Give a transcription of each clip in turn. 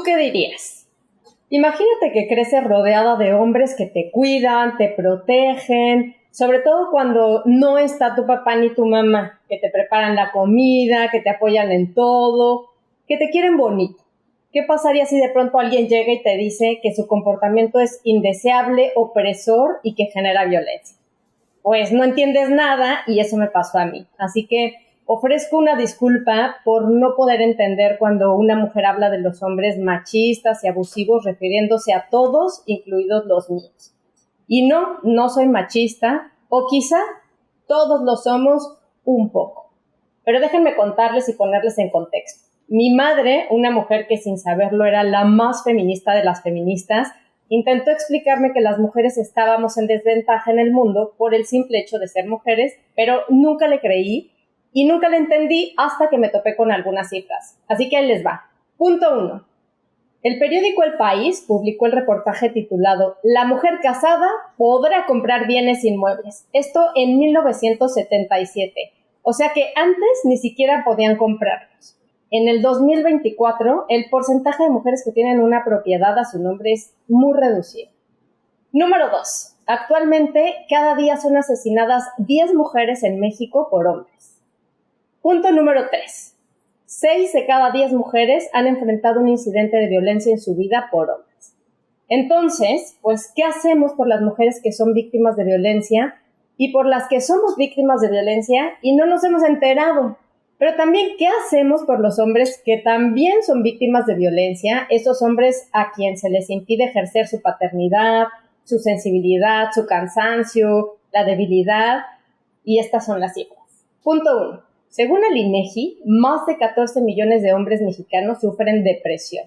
¿Tú qué dirías? Imagínate que creces rodeada de hombres que te cuidan, te protegen, sobre todo cuando no está tu papá ni tu mamá, que te preparan la comida, que te apoyan en todo, que te quieren bonito. ¿Qué pasaría si de pronto alguien llega y te dice que su comportamiento es indeseable, opresor y que genera violencia? Pues no entiendes nada y eso me pasó a mí. Así que ofrezco una disculpa por no poder entender cuando una mujer habla de los hombres machistas y abusivos refiriéndose a todos, incluidos los míos. Y no soy machista, o quizá todos lo somos un poco. Pero déjenme contarles y ponerles en contexto. Mi madre, una mujer que sin saberlo era la más feminista de las feministas, intentó explicarme que las mujeres estábamos en desventaja en el mundo por el simple hecho de ser mujeres, pero nunca le creí y nunca le entendí hasta que me topé con algunas cifras. Así que ahí les va. Punto 1. El periódico El País publicó el reportaje titulado «La mujer casada podrá comprar bienes inmuebles». Esto en 1977. O sea que antes ni siquiera podían comprarlos. En el 2024, el porcentaje de mujeres que tienen una propiedad a su nombre es muy reducido. Número 2. Actualmente, cada día son asesinadas 10 mujeres en México por hombres. Punto número 3. 6 de cada 10 mujeres han enfrentado un incidente de violencia en su vida por hombres. Entonces, pues, ¿qué hacemos por las mujeres que son víctimas de violencia y por las que somos víctimas de violencia y no nos hemos enterado? Pero también, ¿qué hacemos por los hombres que también son víctimas de violencia? Esos hombres a quien se les impide ejercer su paternidad, su sensibilidad, su cansancio, la debilidad. Y estas son las cifras. Punto 1. Según el INEGI, más de 14 millones de hombres mexicanos sufren depresión.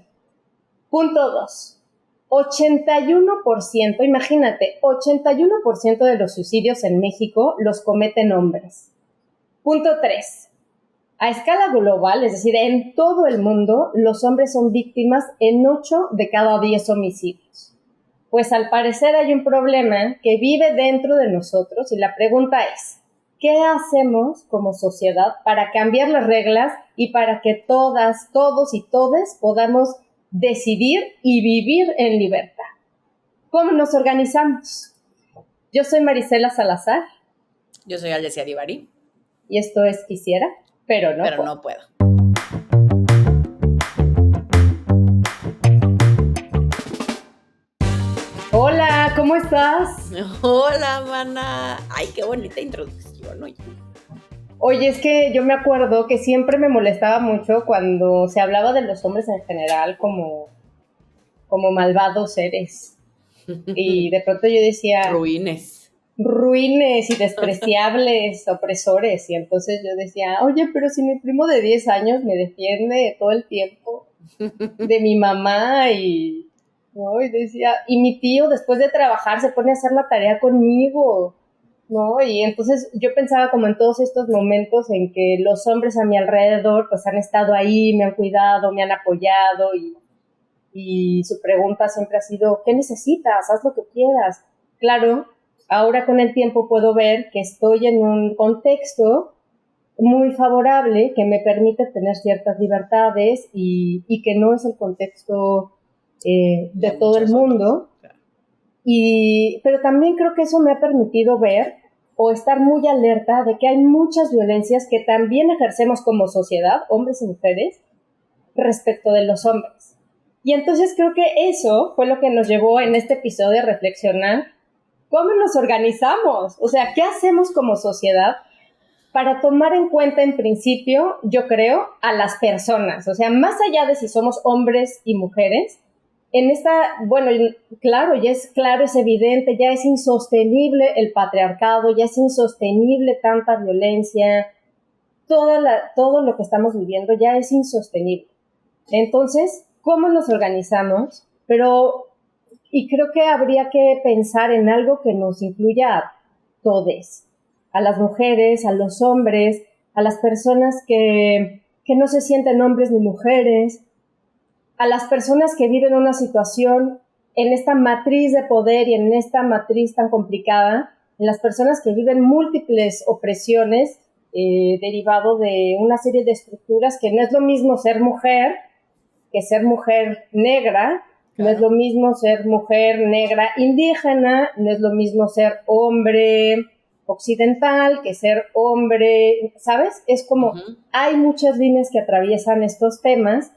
Punto 2. 81%, imagínate, 81% de los suicidios en México los cometen hombres. Punto 3. A escala global, es decir, en todo el mundo, los hombres son víctimas en 8 de cada 10 homicidios. Pues al parecer hay un problema que vive dentro de nosotros y la pregunta es, ¿qué hacemos como sociedad para cambiar las reglas y para que todas, todos y todes podamos decidir y vivir en libertad? ¿Cómo nos organizamos? Yo soy Marisela Salazar. Yo soy Alessia Divari. Y esto es Quisiera, pero no puedo. Hola, ¿cómo estás? Hola, mana. Ay, qué bonita introducción, oye. Oye, es que yo me acuerdo que siempre me molestaba mucho cuando se hablaba de los hombres en general como malvados seres. Y de pronto yo decía... ruines y despreciables, opresores. Y entonces yo decía, oye, pero si mi primo de 10 años me defiende todo el tiempo de mi mamá y... ¿no? Y decía, y mi tío después de trabajar se pone a hacer la tarea conmigo, ¿no? Y entonces yo pensaba como en todos estos momentos en que los hombres a mi alrededor pues han estado ahí, me han cuidado, me han apoyado y su pregunta siempre ha sido, ¿qué necesitas? Haz lo que quieras. Claro, ahora con el tiempo puedo ver que estoy en un contexto muy favorable que me permite tener ciertas libertades y que no es el contexto de todo el mundo. Claro. Pero también creo que eso me ha permitido ver o estar muy alerta de que hay muchas violencias que también ejercemos como sociedad, hombres y mujeres, respecto de los hombres. Y entonces creo que eso fue lo que nos llevó en este episodio a reflexionar cómo nos organizamos, o sea, qué hacemos como sociedad para tomar en cuenta en principio, yo creo, a las personas, o sea, más allá de si somos hombres y mujeres, en esta, bueno, claro, ya es claro, es evidente, ya es insostenible el patriarcado, ya es insostenible tanta violencia, todo lo que estamos viviendo ya es insostenible. Entonces, ¿cómo nos organizamos? Y creo que habría que pensar en algo que nos incluya a todes, a las mujeres, a los hombres, a las personas que no se sienten hombres ni mujeres, a las personas que viven una situación en esta matriz de poder y en esta matriz tan complicada, en las personas que viven múltiples opresiones derivado de una serie de estructuras que no es lo mismo ser mujer que ser mujer negra, no es lo mismo ser mujer negra indígena, no es lo mismo ser hombre occidental que ser hombre, ¿sabes? Es como, hay muchas líneas que atraviesan estos temas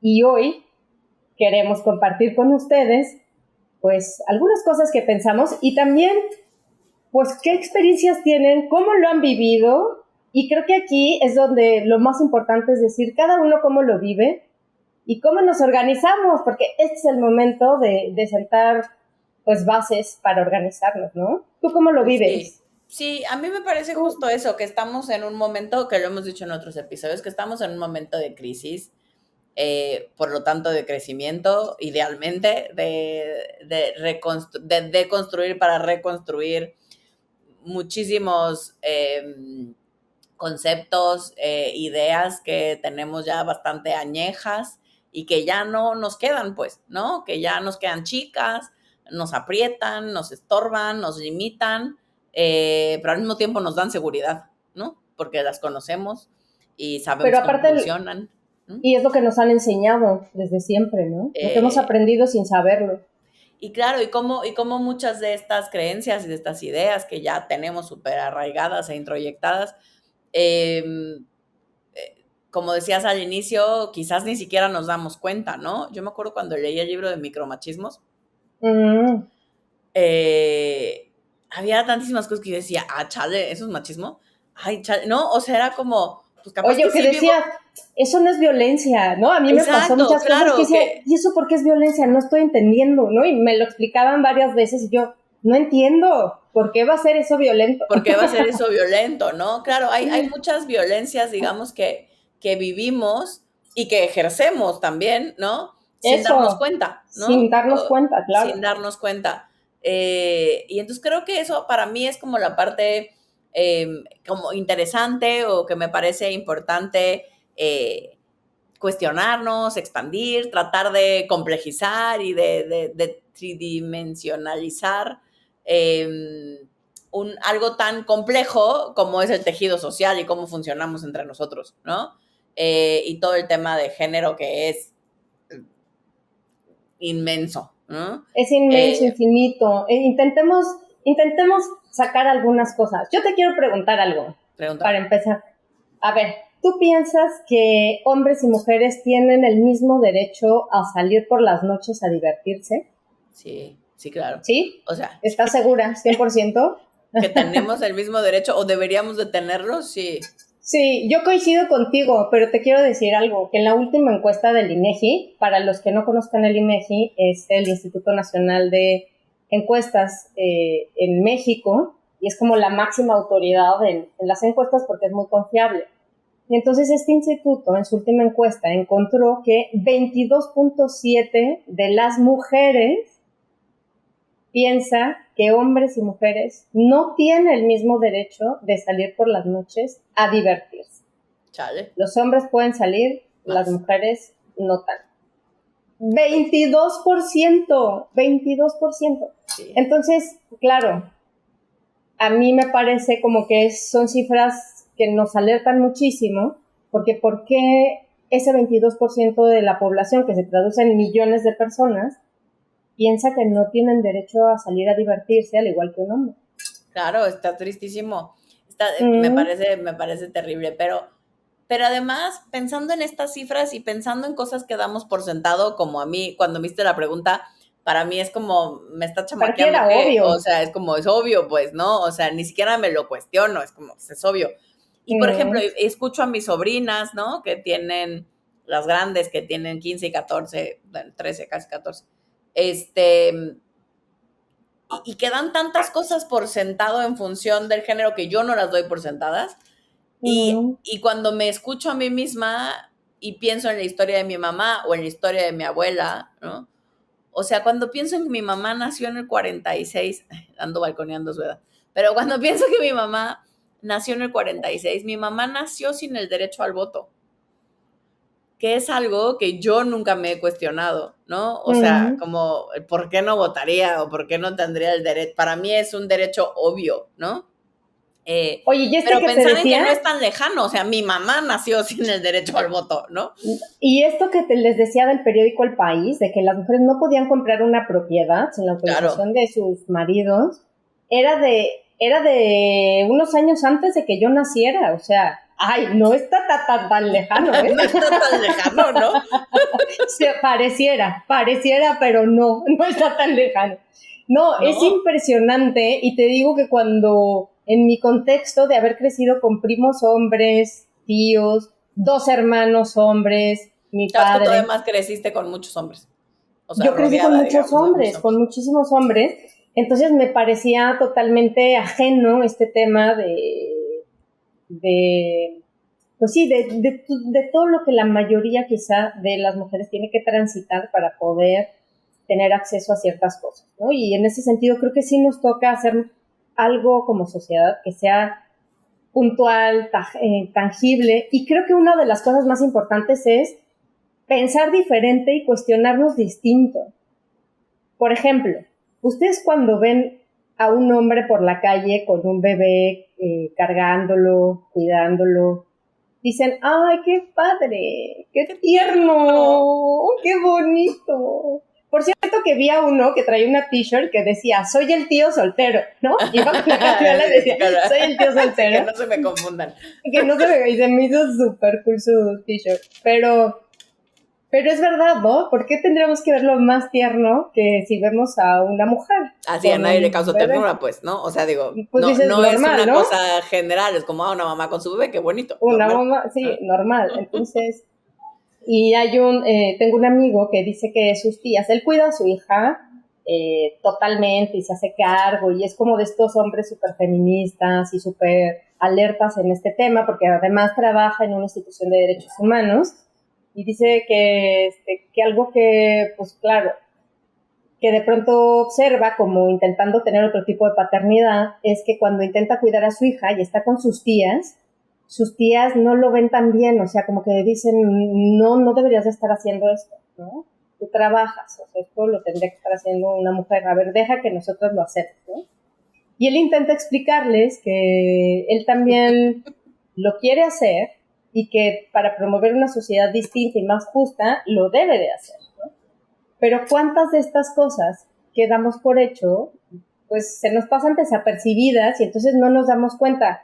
y hoy queremos compartir con ustedes, pues, algunas cosas que pensamos y también, pues, qué experiencias tienen, cómo lo han vivido, y creo que aquí es donde lo más importante es decir, cada uno cómo lo vive y cómo nos organizamos, porque este es el momento de sentar, pues, bases para organizarnos, ¿no? ¿Tú cómo lo vives? Sí, a mí me parece justo eso, que estamos en un momento, que lo hemos dicho en otros episodios, que estamos en un momento de crisis, por lo tanto de crecimiento, idealmente, de construir para reconstruir muchísimos conceptos, ideas que tenemos ya bastante añejas y que ya no nos quedan, pues, ¿no? Que ya nos quedan chicas, nos aprietan, nos estorban, nos limitan, pero al mismo tiempo nos dan seguridad, ¿no? Porque las conocemos y sabemos cómo funcionan. Y es lo que nos han enseñado desde siempre, ¿no? Lo que hemos aprendido sin saberlo. Y claro, y cómo muchas de estas creencias y de estas ideas que ya tenemos súper arraigadas e introyectadas, como decías al inicio, quizás ni siquiera nos damos cuenta, ¿no? Yo me acuerdo cuando leí el libro de micromachismos, había tantísimas cosas que yo decía, chale, ¿eso es machismo? Ay, chale, no, o sea, era como, pues capaz oye, que decía, eso no es violencia, ¿no? A mí me pasó muchas cosas que decía, ¿y eso por qué es violencia? No estoy entendiendo, ¿no? Y me lo explicaban varias veces y yo, no entiendo, ¿por qué va a ser eso violento? ¿Por qué va a ser eso violento, no? Claro, hay muchas violencias, digamos, que vivimos y que ejercemos también, ¿no? Sin darnos cuenta, ¿no? Sin darnos cuenta, claro. Sin darnos cuenta. Y entonces creo que eso para mí es como la parte como interesante o que me parece importante cuestionarnos, expandir, tratar de complejizar y de tridimensionalizar algo tan complejo como es el tejido social y cómo funcionamos entre nosotros, ¿no? Y todo el tema de género que es inmenso, ¿no? Es inmenso, infinito. Intentemos sacar algunas cosas. Yo te quiero preguntar algo. Para empezar. A ver, ¿tú piensas que hombres y mujeres tienen el mismo derecho a salir por las noches a divertirse? Sí, claro. ¿Sí? O sea, ¿estás segura? ¿100%? Que tenemos el mismo derecho o deberíamos de tenerlo, sí. Sí, yo coincido contigo, pero te quiero decir algo, que en la última encuesta del INEGI, para los que no conozcan el INEGI, es el Instituto Nacional de Encuestas en México, y es como la máxima autoridad en las encuestas porque es muy confiable. Y entonces este instituto, en su última encuesta, encontró que 22.7 de las mujeres piensa que hombres y mujeres no tienen el mismo derecho de salir por las noches a divertirse. Chale. Los hombres pueden salir, las mujeres no tanto. 22%. Sí. Entonces, claro, a mí me parece como que son cifras que nos alertan muchísimo, porque ¿por qué ese 22% de la población, que se traduce en millones de personas, piensa que no tienen derecho a salir a divertirse al igual que un hombre? Claro, está tristísimo. Me parece terrible, pero además, pensando en estas cifras y pensando en cosas que damos por sentado, como a mí, cuando me hiciste la pregunta, para mí es como, me está chamaqueando. Para que era obvio. O sea, es como, es obvio, pues, ¿no? O sea, ni siquiera me lo cuestiono, es como, pues, es obvio. Y, por ejemplo, escucho a mis sobrinas, ¿no? Que tienen, las grandes, que tienen 15 y 14, 13, casi 14, y que dan tantas cosas por sentado en función del género que yo no las doy por sentadas. Y cuando me escucho a mí misma y pienso en la historia de mi mamá o en la historia de mi abuela, ¿no? O sea, cuando pienso en que mi mamá nació en el 46, ando balconeando su edad, pero cuando pienso que mi mamá nació en el 46, mi mamá nació sin el derecho al voto, que es algo que yo nunca me he cuestionado, ¿no? O sea, como, ¿por qué no votaría o por qué no tendría el derecho? Para mí es un derecho obvio, ¿no? Oye, ¿y pero que pensar te decía? en que no es tan lejano, o sea, mi mamá nació sin el derecho al voto, ¿no? Y esto que les decía del periódico El País, de que las mujeres no podían comprar una propiedad sin la autorización de sus maridos, era de unos años antes de que yo naciera, o sea, ay, no está tan lejano, ¿eh? No está tan lejano, ¿no? Pareciera, pero no está tan lejano. No, es impresionante, y te digo que cuando, en mi contexto de haber crecido con primos hombres, tíos, 2 hermanos hombres, mi padre. Tú además creciste con muchos hombres. O sea, yo crecí con muchos hombres, con muchísimos hombres, entonces me parecía totalmente ajeno este tema pues sí, de todo lo que la mayoría quizá de las mujeres tiene que transitar para poder tener acceso a ciertas cosas, ¿no? Y en ese sentido creo que sí nos toca hacer algo como sociedad que sea puntual, tangible, y creo que una de las cosas más importantes es pensar diferente y cuestionarnos distinto. Por ejemplo, ustedes cuando ven a un hombre por la calle con un bebé cargándolo, cuidándolo, dicen, ¡ay, qué padre! ¡Qué tierno! ¡Qué bonito! Por cierto que vi a uno que traía una t-shirt que decía, soy el tío soltero, ¿no? Iba con la camioneta y decía, soy el tío soltero. Que no se me confundan. Y se me hizo súper cool su t-shirt. Pero es verdad, ¿no? ¿Por qué tendríamos que verlo más tierno que si vemos a una mujer? Así a nadie le causó ternura, pues, ¿no? O sea, digo, pues dices, no normal, es una ¿no? cosa general, es como una mamá con su bebé, qué bonito. Una mamá, sí, normal. Entonces, y tengo un amigo que dice que sus tías, él cuida a su hija totalmente y se hace cargo y es como de estos hombres súper feministas y súper alertas en este tema porque además trabaja en una institución de derechos humanos y dice que algo que, pues claro, que de pronto observa como intentando tener otro tipo de paternidad es que cuando intenta cuidar a su hija y está con sus tías no lo ven tan bien, o sea, como que dicen, no deberías de estar haciendo esto, ¿no? Tú trabajas, o sea, esto lo tendría que estar haciendo una mujer, a ver, deja que nosotros lo hacemos, ¿no? Y él intenta explicarles que él también lo quiere hacer y que para promover una sociedad distinta y más justa, lo debe de hacer, ¿no? Pero ¿cuántas de estas cosas que damos por hecho, pues se nos pasan desapercibidas y entonces no nos damos cuenta,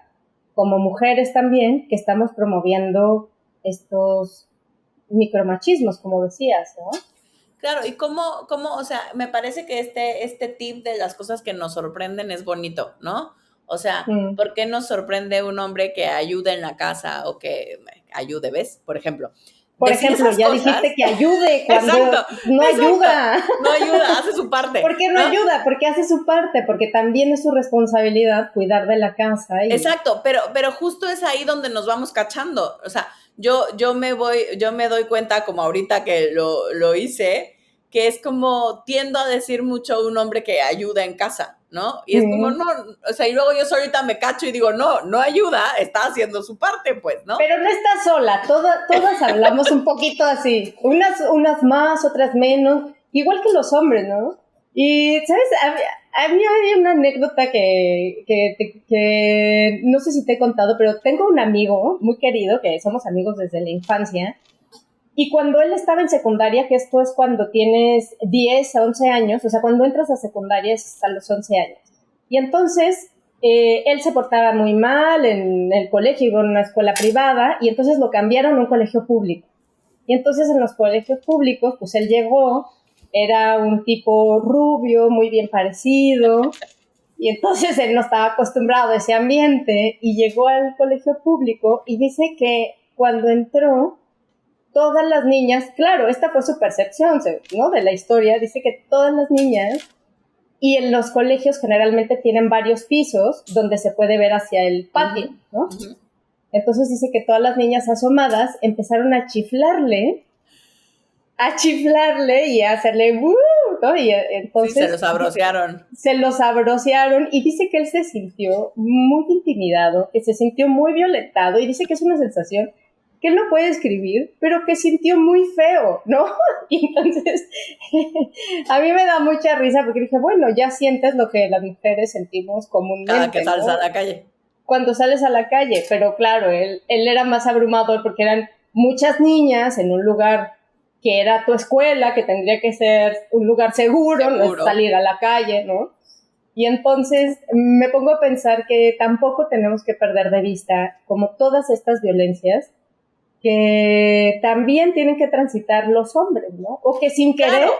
como mujeres también, que estamos promoviendo estos micromachismos, como decías, ¿no? Claro, y cómo, o sea, me parece que este tip de las cosas que nos sorprenden es bonito, ¿no? O sea, ¿por qué nos sorprende un hombre que ayude en la casa o que ayude, ves? Por ejemplo. Por ejemplo, ya cosas, dijiste que ayude cuando no ayuda. No ayuda, hace su parte. ¿Por qué no ayuda? Porque hace su parte, porque también es su responsabilidad cuidar de la casa. Exacto, pero justo es ahí donde nos vamos cachando. O sea, yo me doy cuenta, como ahorita que lo hice, que es como tiendo a decir mucho un hombre que ayuda en casa, ¿no? Y es como, no, o sea, y luego yo solita me cacho y digo, no ayuda, está haciendo su parte, pues, ¿no? Pero no está sola, todas hablamos un poquito así, unas más, otras menos, igual que los hombres, ¿no? Y, ¿sabes? A mí hay una anécdota que no sé si te he contado, pero tengo un amigo muy querido, que somos amigos desde la infancia, y cuando él estaba en secundaria, que esto es cuando tienes 10 a 11 años, o sea, cuando entras a secundaria es hasta los 11 años. Y entonces, él se portaba muy mal en el colegio, iba a una escuela privada, y entonces lo cambiaron a un colegio público. Y entonces en los colegios públicos, pues él llegó, era un tipo rubio, muy bien parecido, y entonces él no estaba acostumbrado a ese ambiente, y llegó al colegio público, y dice que cuando entró, todas las niñas, claro, esta fue su percepción, ¿no? De la historia, dice que todas las niñas, y en los colegios generalmente tienen varios pisos donde se puede ver hacia el patio, ¿no? Uh-huh. Entonces dice que todas las niñas asomadas empezaron a chiflarle y a hacerle ¿no? Y entonces sí, se los sabrosearon. Y dice que él se sintió muy intimidado, que se sintió muy violentado, y dice que es una sensación que él no puede escribir, pero que sintió muy feo, ¿no? Y entonces, a mí me da mucha risa porque dije, bueno, ya sientes lo que las mujeres sentimos comúnmente, cada que sales, ¿no? a la calle. cuando sales a la calle, pero claro, él era más abrumador porque eran muchas niñas en un lugar que era tu escuela, que tendría que ser un lugar seguro, no es salir a la calle, ¿no? Y entonces me pongo a pensar que tampoco tenemos que perder de vista como todas estas violencias que también tienen que transitar los hombres, ¿no? O que sin querer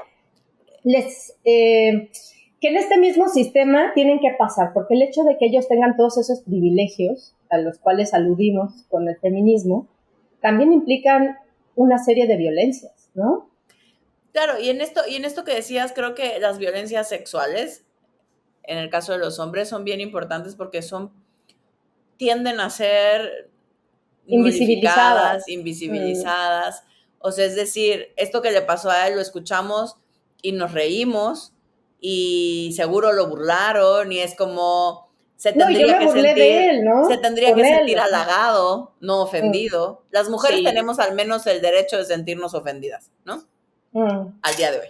que en este mismo sistema tienen que pasar, porque el hecho de que ellos tengan todos esos privilegios a los cuales aludimos con el feminismo, también implican una serie de violencias, ¿no? Claro, y en esto que decías, creo que las violencias sexuales, en el caso de los hombres, son bien importantes porque tienden a ser nulificadas, invisibilizadas. O sea, es decir, esto que le pasó a él lo escuchamos y nos reímos y seguro lo burlaron y es como se tendría que sentir halagado, no ofendido. Las mujeres tenemos al menos el derecho de sentirnos ofendidas, ¿no? Al día de hoy.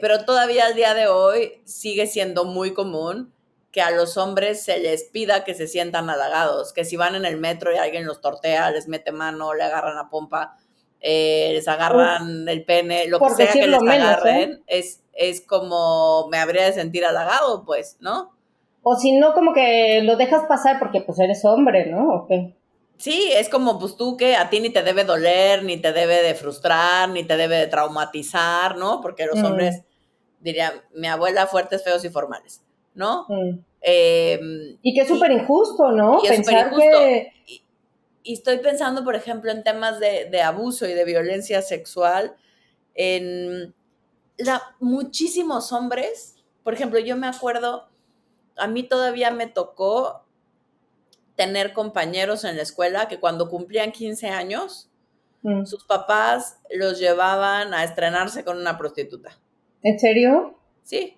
Pero todavía al día de hoy sigue siendo muy común que a los hombres se les pida que se sientan halagados, que si van en el metro y alguien los tortea, les mete mano, le agarran la pompa, les agarran el pene, lo que sea que les agarren, es como me habría de sentir halagado, pues, ¿no? O si no, como que lo dejas pasar porque pues eres hombre, ¿no? ¿O qué? Sí, es como, pues tú que a ti ni te debe doler, ni te debe de frustrar, ni te debe de traumatizar, ¿no? Porque los hombres, dirían, mi abuela, fuertes, feos y formales, ¿no? Y que es súper injusto, ¿no? Y es súper injusto. Y estoy pensando, por ejemplo, en temas de abuso y de violencia sexual, en muchísimos hombres, por ejemplo, yo me acuerdo, a mí todavía me tocó tener compañeros en la escuela que cuando cumplían 15 años, sus papás los llevaban a estrenarse con una prostituta. ¿En serio? Sí.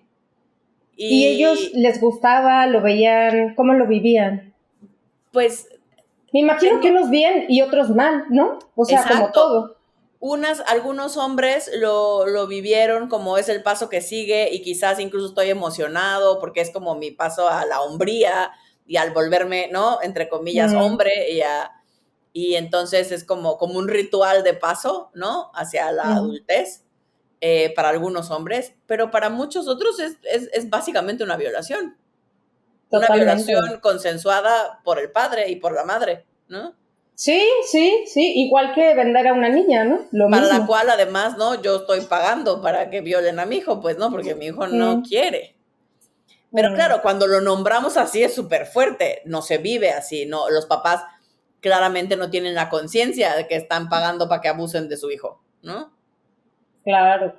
¿Y ellos les gustaba, lo veían, cómo lo vivían? Pues me imagino que unos bien y otros mal, ¿no? O sea, exacto, como todo. Algunos hombres lo vivieron como es el paso que sigue y quizás incluso estoy emocionado porque es como mi paso a la hombría y al volverme, ¿no? Entre comillas, hombre y entonces es como un ritual de paso, ¿no? Hacia la adultez para algunos hombres, pero para muchos otros es básicamente una violación. Totalmente. Una violación consensuada por el padre y por la madre, ¿no? Sí, igual que vender a una niña, ¿no? Lo para mismo. La cual, además, ¿no? Yo estoy pagando para que violen a mi hijo, pues, ¿no? Porque mi hijo no quiere. Pero claro, cuando lo nombramos así es súper fuerte, no se vive así, ¿no? Los papás claramente no tienen la conciencia de que están pagando para que abusen de su hijo, ¿no? Claro.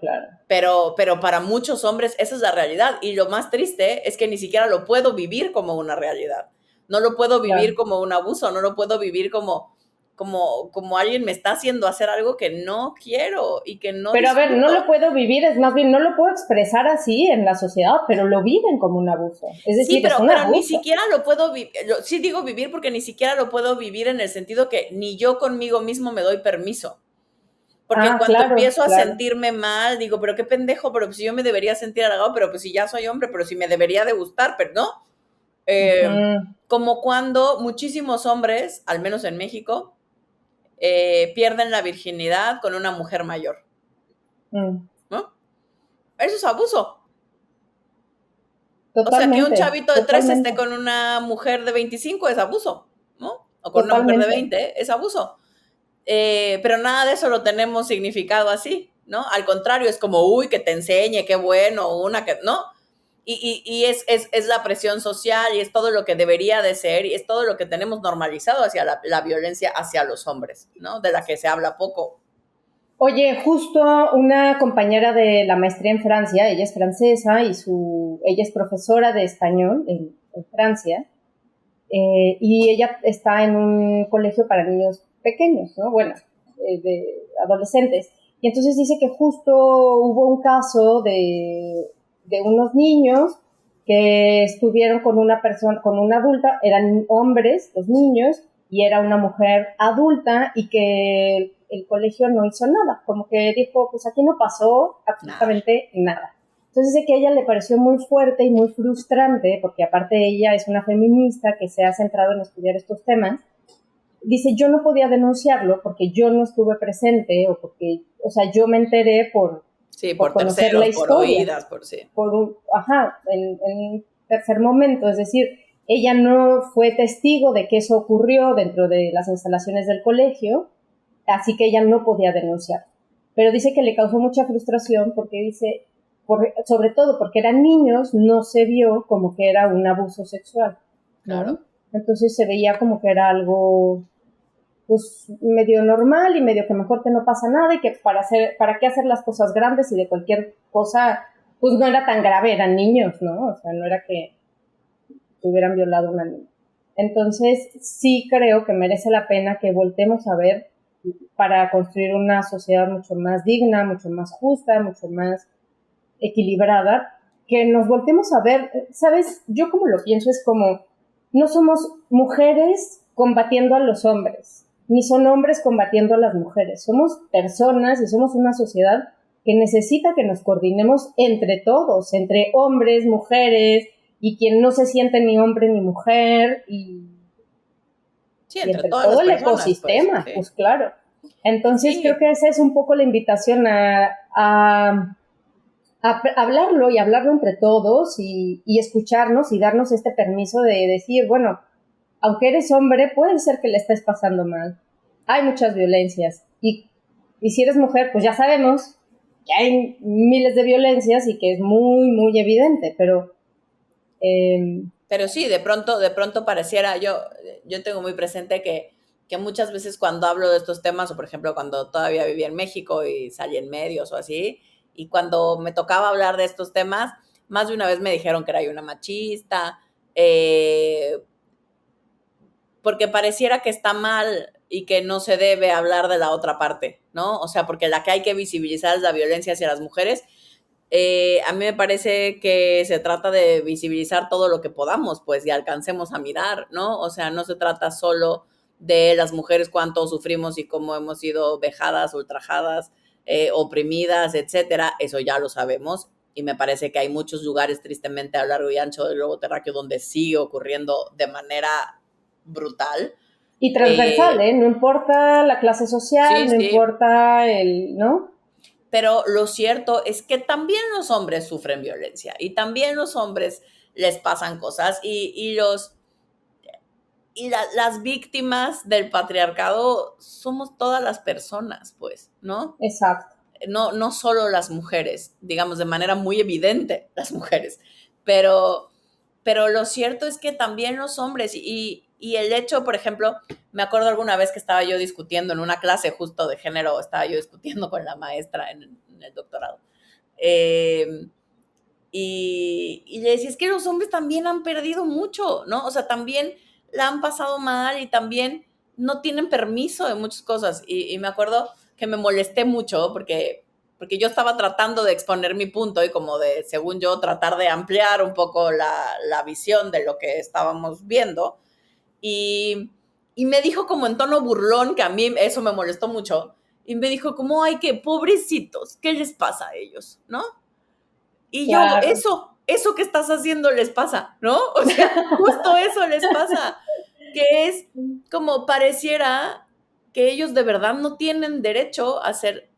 Pero para muchos hombres esa es la realidad y lo más triste es que ni siquiera lo puedo vivir como una realidad. No lo puedo vivir como un abuso, no lo puedo vivir como alguien me está haciendo hacer algo que no quiero y que no Pero disfruto. A ver, no lo puedo vivir, es más bien, no lo puedo expresar así en la sociedad, pero lo viven como un abuso. Es decir, sí, pero, es un abuso. Ni siquiera lo puedo vivir, sí digo vivir porque ni siquiera lo puedo vivir en el sentido que ni yo conmigo mismo me doy permiso. Porque cuando empiezo a sentirme mal, digo, pero qué pendejo, pero pues si yo me debería sentir halagado, pero pues si ya soy hombre, pero si me debería de gustar, pero no. Como cuando muchísimos hombres, al menos en México, pierden la virginidad con una mujer mayor. ¿No? Eso es abuso. Totalmente, o sea, que un chavito de 13 esté con una mujer de 25 es abuso, ¿no? O con una mujer de 20 es abuso. Pero nada de eso lo tenemos significado así, ¿no? Al contrario, es como, uy, que te enseñe, qué bueno, ¿no? Y es la presión social y es todo lo que debería de ser y es todo lo que tenemos normalizado hacia la violencia hacia los hombres, ¿no? De la que se habla poco. Oye, justo una compañera de la maestría en Francia, ella es francesa y ella es profesora de español en Francia, y ella está en un colegio para niños pequeños, ¿no? Bueno, de adolescentes. Y entonces dice que justo hubo un caso de unos niños que estuvieron con una persona, con una adulta, eran hombres, los niños, y era una mujer adulta y que el colegio no hizo nada, como que dijo, pues aquí no pasó absolutamente nada. Entonces dice que a ella le pareció muy fuerte y muy frustrante, porque aparte ella es una feminista que se ha centrado en estudiar estos temas. Dice, yo no podía denunciarlo porque yo no estuve presente o porque, o sea, yo me enteré por conocer terceros, la por historia, oídas, por sí. En tercer momento, es decir, ella no fue testigo de que eso ocurrió dentro de las instalaciones del colegio, así que ella no podía denunciar. Pero dice que le causó mucha frustración porque dice, sobre todo porque eran niños, no se vio como que era un abuso sexual, ¿no? Claro. Entonces se veía como que era algo pues medio normal y medio que mejor que no pasa nada y que para qué hacer las cosas grandes y de cualquier cosa, pues no era tan grave, eran niños, ¿no? O sea, no era que hubieran violado a una niña. Entonces, sí creo que merece la pena que voltemos a ver para construir una sociedad mucho más digna, mucho más justa, mucho más equilibrada, que nos voltemos a ver, ¿sabes? Yo como lo pienso es como, no somos mujeres combatiendo a los hombres, ni son hombres combatiendo a las mujeres, somos personas y somos una sociedad que necesita que nos coordinemos entre todos, entre hombres, mujeres, y quien no se siente ni hombre ni mujer, Sí, y entre entre todas todo las el personas, pues, ecosistema, sí. pues claro. Entonces creo Sí, que esa es un poco la invitación a hablarlo y hablarlo entre todos y escucharnos y darnos este permiso de decir, bueno, aunque eres hombre, puede ser que le estés pasando mal. Hay muchas violencias y si eres mujer, pues ya sabemos que hay miles de violencias y que es muy, muy evidente, pero sí, de pronto pareciera, yo tengo muy presente que muchas veces cuando hablo de estos temas, o por ejemplo cuando todavía vivía en México y salí en medios o así, y cuando me tocaba hablar de estos temas, más de una vez me dijeron que era yo una machista, eh, porque pareciera que está mal y que no se debe hablar de la otra parte, ¿no? O sea, porque la que hay que visibilizar es la violencia hacia las mujeres. A mí me parece que se trata de visibilizar todo lo que podamos, pues, y alcancemos a mirar, ¿no? O sea, no se trata solo de las mujeres cuánto sufrimos y cómo hemos sido vejadas, ultrajadas, oprimidas, etcétera. Eso ya lo sabemos. Y me parece que hay muchos lugares, tristemente, a lo largo y ancho del globo terráqueo donde sigue ocurriendo de manera brutal. y transversal, ¿eh? No importa la clase social, Sí, no sí, importa ¿no? pero lo cierto es que también los hombres sufren violencia y también los hombres les pasan cosas las víctimas del patriarcado somos todas las personas, pues, ¿no? Exacto. No solo las mujeres, digamos de manera muy evidente las mujeres, pero, pero lo cierto es que también los hombres y el hecho, por ejemplo, me acuerdo alguna vez que estaba yo discutiendo en una clase justo de género, estaba yo discutiendo con la maestra en el doctorado. Y le decía, es que los hombres también han perdido mucho, ¿no? O sea, también la han pasado mal y también no tienen permiso de muchas cosas. Y me acuerdo que me molesté mucho porque yo estaba tratando de exponer mi punto y como de, según yo, tratar de ampliar un poco la visión de lo que estábamos viendo. Y, y me dijo como en tono burlón, que a mí eso me molestó mucho, y me dijo como, ay, qué pobrecitos, ¿qué les pasa a ellos? ¿No? Y yo, Claro. eso que estás haciendo les pasa, ¿no? O sea, justo eso les pasa, que es como pareciera que ellos de verdad no tienen derecho a ser,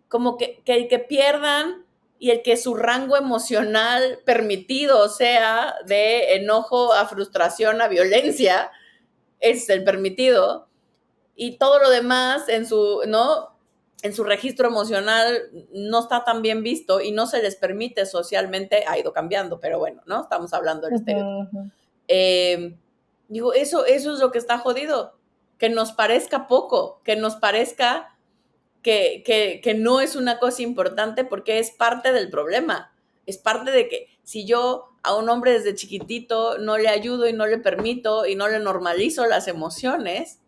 como que el que pierdan y el que su rango emocional permitido sea de enojo a frustración a violencia, es el permitido, y todo lo demás en su, ¿no? En su registro emocional no está tan bien visto y no se les permite socialmente, ha ido cambiando, pero bueno, ¿no? Estamos hablando del estereotipo. Uh-huh. Digo, eso es lo que está jodido, que nos parezca poco, que nos parezca que no es una cosa importante porque es parte del problema. Es parte de que si yo a un hombre desde chiquitito no le ayudo y no le permito y no le normalizo las emociones,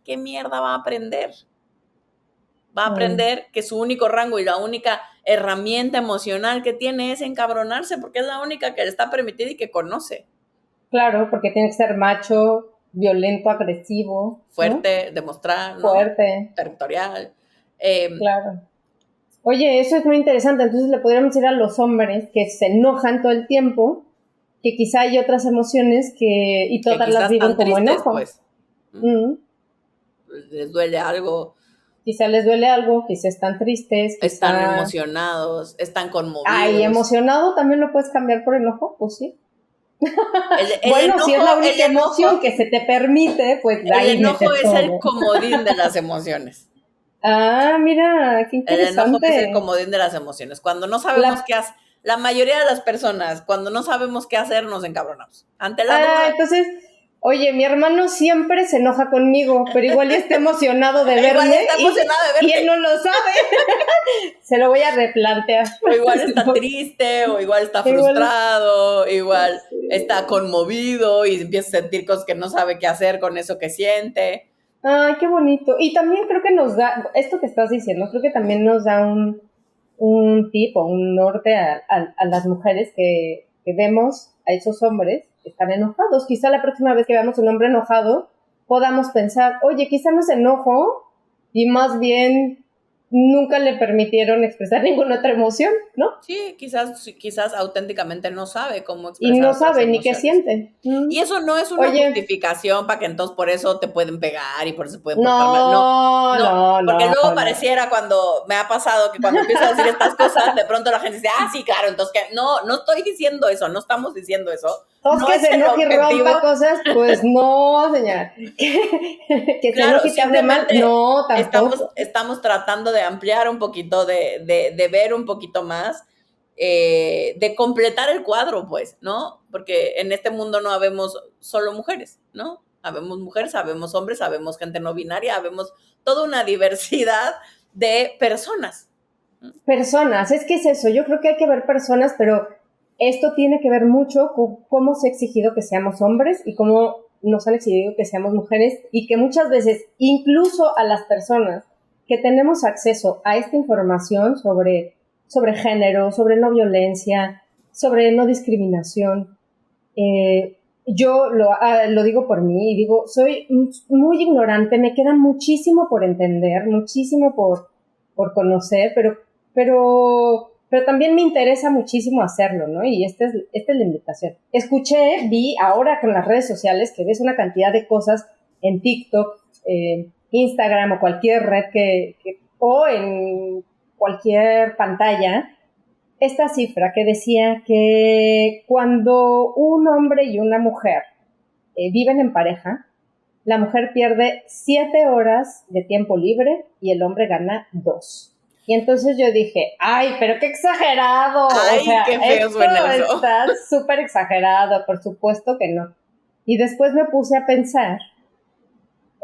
¿qué mierda va a aprender? Va a aprender que su único rango y la única herramienta emocional que tiene es encabronarse porque es la única que le está permitida y que conoce. Claro, porque tiene que ser macho, violento, agresivo, ¿no? Fuerte, demostrar, ¿no? Fuerte, Territorial. claro. Oye, eso es muy interesante. Entonces le podríamos decir a los hombres que se enojan todo el tiempo, que quizá hay otras emociones y Que todas las quizás viven están como tristes, enojo. pues. Les duele algo, Quizá les duele algo, quizá están tristes, están quizá... emocionados, están Ay, conmovidos. emocionado también lo puedes cambiar por enojo, pues sí. Bueno, si es la única el emoción que se te permite, pues ahí enojo meter es el todo. comodín de las emociones. Ah, mira, qué El enojo es el interesante. comodín de las emociones. Cuando no sabemos La... qué hacer, la mayoría de las personas, cuando no sabemos qué hacer, nos encabronamos. Ante la duda. Entonces, oye, mi hermano siempre se enoja conmigo, pero igual ya está emocionado de Igual verme está emocionado de y él verte. no lo sabe. Se lo voy a replantear. O igual está triste, o igual está frustrado, igual está conmovido y empieza a sentir cosas que no sabe qué hacer con eso que siente. Ay, qué bonito. Y también creo que nos da, esto que estás diciendo, creo que también nos da un tip o un norte a las mujeres que vemos a esos hombres que están enojados. Quizá la próxima vez que veamos un hombre enojado podamos pensar, oye, quizá no se enojó y más bien nunca le permitieron expresar ninguna otra emoción, ¿no? Sí, quizás auténticamente no sabe cómo Y expresar no otras sabe ni qué emociones. siente. Y eso no es una Oye, justificación para que entonces por eso te pueden pegar y por eso se pueden portar mal. No, no, no, no, porque no, luego no. pareciera cuando me ha pasado que cuando empiezo a decir estas cosas, de pronto la gente dice, ah, sí, claro, entonces que no estoy diciendo eso, no estamos diciendo eso. Todos No que es se el enoje y objetivo. rompa cosas, pues no, señora. Que se Claro, enoje y te hable mal, simplemente no, tampoco. estamos tratando de ampliar un poquito, de ver un poquito más, de completar el cuadro, pues, ¿no? Porque en este mundo no habemos solo mujeres, ¿no? Habemos mujeres, habemos hombres, habemos gente no binaria, habemos toda una diversidad de personas. Personas, es que es eso, yo creo que hay que ver personas, pero esto tiene que ver mucho con cómo se ha exigido que seamos hombres y cómo nos han exigido que seamos mujeres y que muchas veces, incluso a las personas que tenemos acceso a esta información sobre género, sobre no violencia, sobre no discriminación, yo lo digo por mí y digo, soy muy ignorante, me queda muchísimo por entender, muchísimo por conocer, pero también me interesa muchísimo hacerlo, ¿no? Y esta es la invitación. Vi ahora con las redes sociales que ves una cantidad de cosas en TikTok, Instagram o cualquier red o en cualquier pantalla, esta cifra que decía que cuando un hombre y una mujer viven en pareja, la mujer pierde 7 horas de tiempo libre y el hombre gana 2. Y entonces yo dije, ay, pero qué exagerado. Ay, O sea, qué feo esto suena eso. está súper exagerado, por supuesto que no. Y después me puse a pensar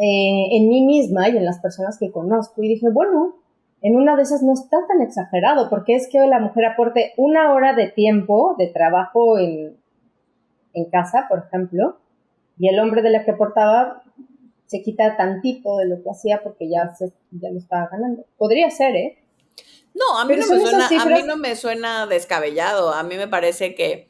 en mí misma y en las personas que conozco y dije, bueno, en una de esas no está tan exagerado, porque es que la mujer aporte 1 hora de tiempo de trabajo en casa, por ejemplo, y el hombre de la que aportaba se quita tantito de lo que hacía porque ya lo estaba ganando. Podría ser, ¿eh? No, a mí Pero no me son esas suena, a mí cifras. no me suena descabellado. A mí me parece que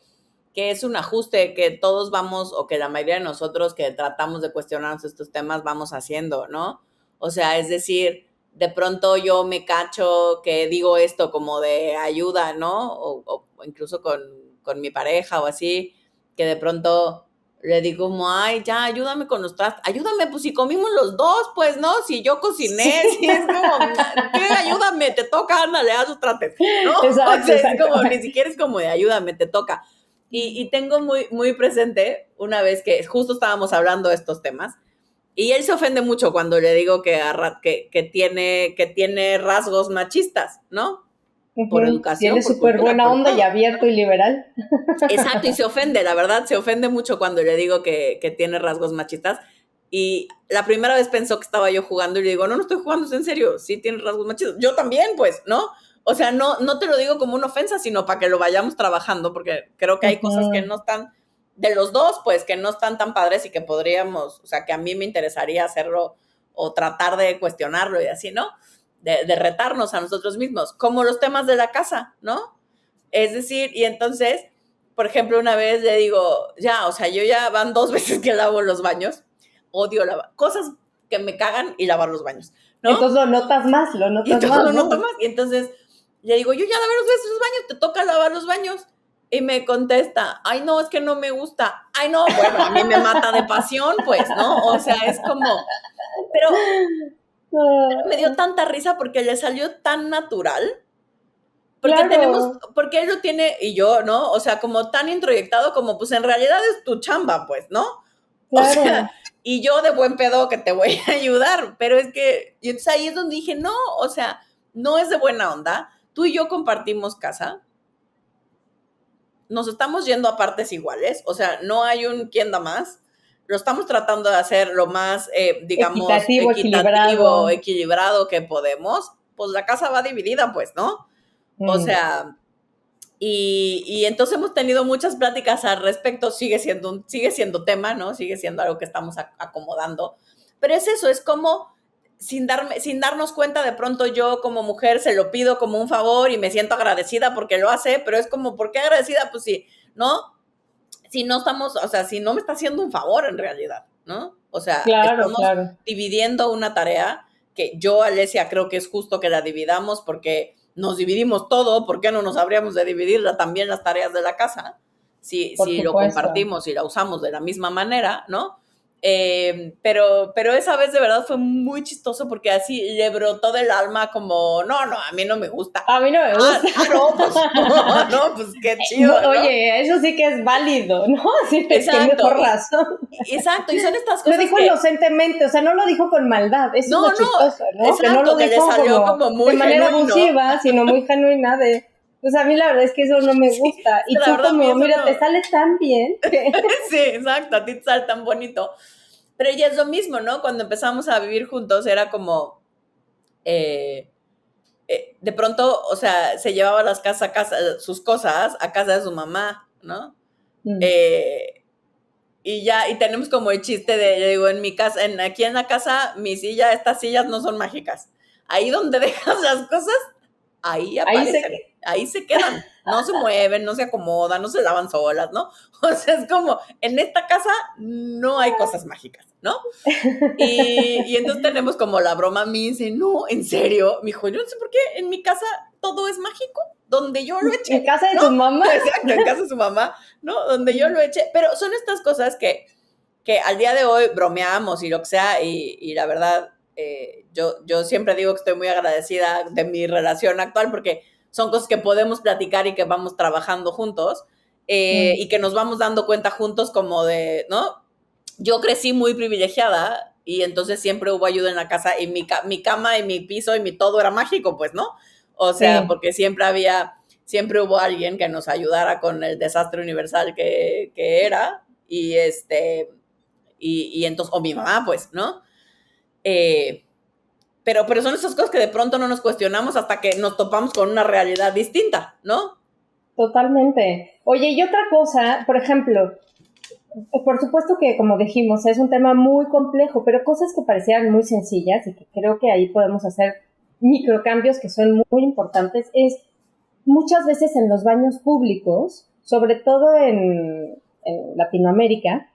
es un ajuste que todos vamos, o que la mayoría de nosotros que tratamos de cuestionarnos estos temas vamos haciendo, ¿no? O sea, es decir, de pronto yo me cacho que digo esto como de ayuda, ¿no? O incluso con mi pareja o así, que de pronto le digo como, ay, ya, ayúdame con los trastes. Ayúdame, pues si comimos los dos, pues, ¿no? Si yo cociné, Sí. si es como, ¿qué? Ayúdame, te toca, ándale, haz los trastes, ¿no? O Exacto, sea, es exacto. como, ni siquiera es como de ayúdame, te toca. Y tengo muy, muy presente una vez que justo estábamos hablando de estos temas y él se ofende mucho cuando le digo que tiene rasgos machistas, ¿no? Por educación, Tiene por súper cultura, buena por onda y todo. abierto y liberal. Exacto, y se ofende, la verdad, se ofende mucho cuando le digo que tiene rasgos machistas. Y la primera vez pensó que estaba yo jugando y le digo, no, no estoy jugando, es en serio, sí tiene rasgos machistas. Yo también, pues, ¿no? O sea, no te lo digo como una ofensa, sino para que lo vayamos trabajando, porque creo que hay cosas que no están, de los dos, pues, que no están tan padres y que podríamos, o sea, que a mí me interesaría hacerlo o tratar de cuestionarlo y así, ¿no? De retarnos a nosotros mismos, como los temas de la casa, ¿no? Es decir, y entonces, por ejemplo, una vez le digo, ya, o sea, yo ya van 2 veces que lavo los baños, odio lavar, cosas que me cagan y lavar los baños, ¿no? Entonces lo notas más, Y entonces ¿no? lo noto más. Y entonces Le digo, yo ya lavé los baños, te toca lavar los baños. Y me contesta, ay, no, es que no me gusta. Ay, no, bueno, a mí me mata de pasión, pues, ¿no? O sea, es como, pero me dio tanta risa porque le salió tan natural. Porque claro. porque él lo tiene, y yo, ¿no? O sea, como tan introyectado como, pues, en realidad es tu chamba, pues, ¿no? Claro. O sea, y yo de buen pedo que te voy a ayudar, pero es que, y entonces ahí es donde dije, no, o sea, no es de buena onda. Tú y yo compartimos casa. Nos estamos yendo a partes iguales, o sea, no hay un quién da más, lo estamos tratando de hacer lo más, digamos, equitativo, equilibrado que podemos, pues la casa va dividida, pues, ¿no? O sea, y entonces hemos tenido muchas pláticas al respecto, sigue siendo tema, ¿no? Sigue siendo algo que estamos acomodando, pero es eso, es como sin darnos cuenta, de pronto yo como mujer se lo pido como un favor y me siento agradecida porque lo hace, pero es como, ¿por qué agradecida? Pues sí, ¿no? Si no estamos, o sea, si no me está haciendo un favor en realidad, ¿no? O sea, claro, estamos claro. dividiendo una tarea que yo, Alesia, creo que es justo que la dividamos porque nos dividimos todo, ¿por qué no nos habríamos de dividir también las tareas de la casa? Si Por lo supuesto. compartimos y la usamos de la misma manera, ¿no? Pero esa vez de verdad fue muy chistoso porque así le brotó del alma como, no, a mí no me gusta. A mí no me gusta. No, pues, no, pues qué chido, ¿no? Oye, eso sí que es válido, ¿no? Así de qué Exacto, mejor razón. exacto, y son estas Lo cosas dijo que, inocentemente, o sea, no lo dijo con maldad, eso es lo no, chistoso, ¿no? Que no exacto, lo que le dijo salió como como de muy manera genuino. abusiva, sino muy genuina de, pues a mí la verdad es que eso no me Sí, gusta. es que Y la tú verdad a mí como, eso mira, te no. sale tan bien que... Sí, exacto, a ti te sale tan bonito. Pero ya es lo mismo, ¿no? Cuando empezamos a vivir juntos era como, de pronto, o sea, se llevaba sus cosas a casa de su mamá, ¿no? Eh, y ya, y tenemos como el chiste le digo, en mi casa, aquí en la casa, estas sillas no son mágicas. Ahí donde dejas las cosas, ahí Ahí aparecen, se... ahí se quedan. No se mueven, no se acomodan, no se lavan solas, ¿no? O sea, es como, en esta casa no hay cosas mágicas, ¿no? Y entonces tenemos como la broma, me dice, no, en serio, me dijo, yo no sé por qué en mi casa todo es mágico, donde yo lo En eché, casa de ¿no? tu mamá. Exacto, en casa de su mamá, ¿no? Donde yo lo eché, pero son estas cosas que al día de hoy bromeamos y lo que sea, y la verdad, yo siempre digo que estoy muy agradecida de mi relación actual porque son cosas que podemos platicar y que vamos trabajando juntos, y que nos vamos dando cuenta juntos como de, ¿no? Yo crecí muy privilegiada y entonces siempre hubo ayuda en la casa y mi cama y mi piso y mi todo era mágico, pues, ¿no? O sea, Sí, porque siempre hubo alguien que nos ayudara con el desastre universal que era y entonces, o mi mamá, pues, ¿no? Eh, pero son esas cosas que de pronto no nos cuestionamos hasta que nos topamos con una realidad distinta, ¿no? totalmente. Oye, y otra cosa, por ejemplo, por supuesto que, como dijimos, es un tema muy complejo, pero cosas que parecían muy sencillas y que creo que ahí podemos hacer microcambios que son muy importantes, es muchas veces en los baños públicos, sobre todo en Latinoamérica,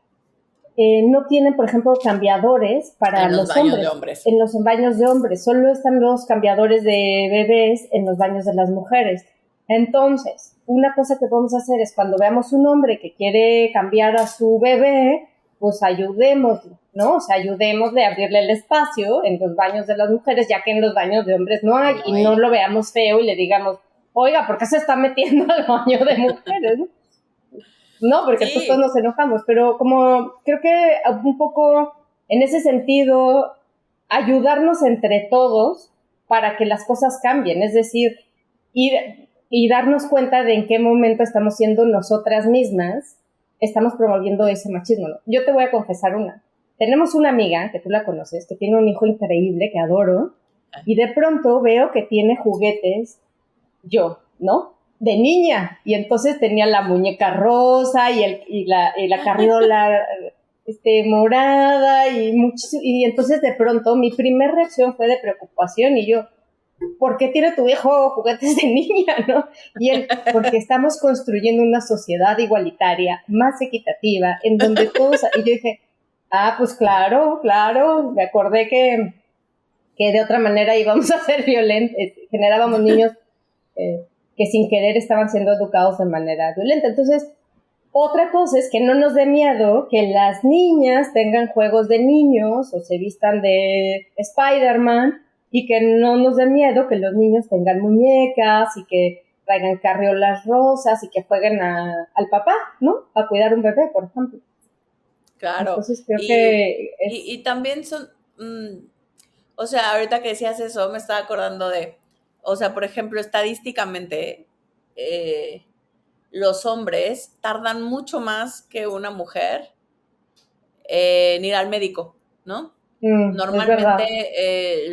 no tienen, por ejemplo, cambiadores para En los los baños de hombres, hombres. en los baños de hombres. Solo están los cambiadores de bebés en los baños de las mujeres. Entonces, una cosa que podemos hacer es cuando veamos un hombre que quiere cambiar a su bebé, pues ayudémoslo, ¿no? O sea, ayudémosle a abrirle el espacio en los baños de las mujeres, ya que en los baños de hombres no hay, No y no hay. lo veamos feo y le digamos, oiga, ¿por qué se está metiendo al baño de mujeres? No, porque pues todos Sí, nos enojamos, pero como creo que un poco en ese sentido, ayudarnos entre todos para que las cosas cambien, es decir, y darnos cuenta de en qué momento estamos siendo nosotras mismas, estamos promoviendo ese machismo, ¿no? Yo te voy a confesar una. Tenemos una amiga, que tú la conoces, que tiene un hijo increíble, que adoro, y de pronto veo que tiene juguetes yo, ¿no? De niña. Y entonces tenía la muñeca rosa y la carriola morada y entonces de pronto mi primer reacción fue de preocupación y yo, ¿por qué tiene tu hijo juguetes de niña, no? Y él, porque estamos construyendo una sociedad igualitaria, más equitativa, en donde todos, y yo dije, pues claro, me acordé que de otra manera íbamos a ser violentos, generábamos niños que sin querer estaban siendo educados de manera violenta. Entonces, otra cosa es que no nos dé miedo que las niñas tengan juegos de niños o se vistan de Spider-Man y que no nos dé miedo que los niños tengan muñecas y que traigan carriolas rosas y que jueguen al papá, ¿no? A cuidar un bebé, por ejemplo. Claro. Entonces creo que y también son, o sea, ahorita que decías eso, me estaba acordando de, o sea, por ejemplo, estadísticamente, los hombres tardan mucho más que una mujer en ir al médico, ¿no? es verdad. Normalmente